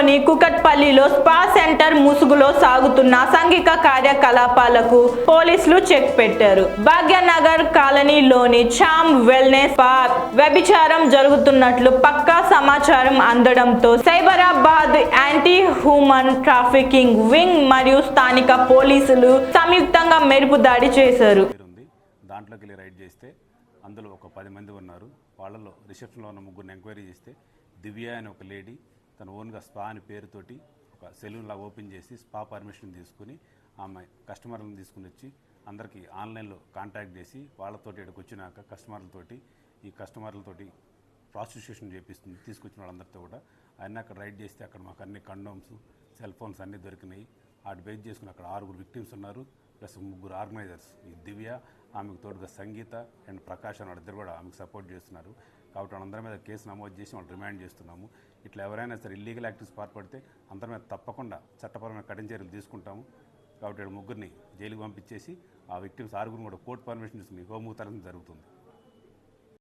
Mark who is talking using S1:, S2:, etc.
S1: జిల్లాలోని కుకట్పల్లిలో spa centre ముసుగులో సాగుతున్న అసాంఘిక కార్యకలాపాలకు పోలీసులు చెక్ పెట్టారు. భాగ్యనగర్ కాలనీలోని చామ్ వెల్నెస్ స్పా వ్యభిచారం జరుగుతున్నట్లు పక్కా సమాచారం అందడంతో Cyberabad anti human trafficking wing మరియు స్థానిక పోలీసులు సంయుక్తంగా మెరుపు దాడి చేశారు.
S2: దాంట్లోకి రైడ్ చేస్తే అందులో ఒక 10 మంది ఉన్నారు. వాళ్ళలో రిసెప్షన్లో ఉన్న ముగ్గురిని ఎంక్వైరీ చేస్తే దివ్య అనే ఒక లేడీ తన ఓన్గా స్పా అని పేరుతోటి ఒక సెలూన్ లాగా ఓపెన్ చేసి స్పా పర్మిషన్ తీసుకుని ఆమె కస్టమర్లను తీసుకుని వచ్చి అందరికీ ఆన్లైన్లో కాంటాక్ట్ చేసి వాళ్ళతోటి ఇక్కడికి వచ్చినాక కస్టమర్లతోటి ప్రాస్టిట్యూషన్ చేపిస్తుంది. తీసుకొచ్చిన వాళ్ళందరితో కూడా అన్నీ అక్కడ రైడ్ చేస్తే అక్కడ మాకు అన్ని కండోమ్స్, సెల్ ఫోన్స్ అన్నీ దొరికినాయి. వాటి బేస్ చేసుకుని అక్కడ 6 విక్టిమ్స్ ఉన్నారు, ప్లస్ 3 ఆర్గనైజర్స్. ఈ దివ్య, ఆమెకు తోడుగా సంగీత అండ్ ప్రకాష్ అని వాళ్ళిద్దరు కూడా ఆమెకు సపోర్ట్ చేస్తున్నారు. కాబట్టి వాళ్ళందరి మీద కేసు నమోదు చేసి వాళ్ళు రిమాండ్ చేస్తున్నాము. ఇట్లా ఎవరైనా సరే ఇల్లీగల్ యాక్టివిటీస్ పాల్పడితే అందరి మీద తప్పకుండా చట్టపరమైన కఠిన చర్యలు తీసుకుంటాము. కాబట్టి 3 జైలుకి పంపించేసి ఆ విక్టిమ్స్ 6 కూడా కోర్టు పర్మిషన్ తీసుకుని హోంకు తరలించడం జరుగుతుంది.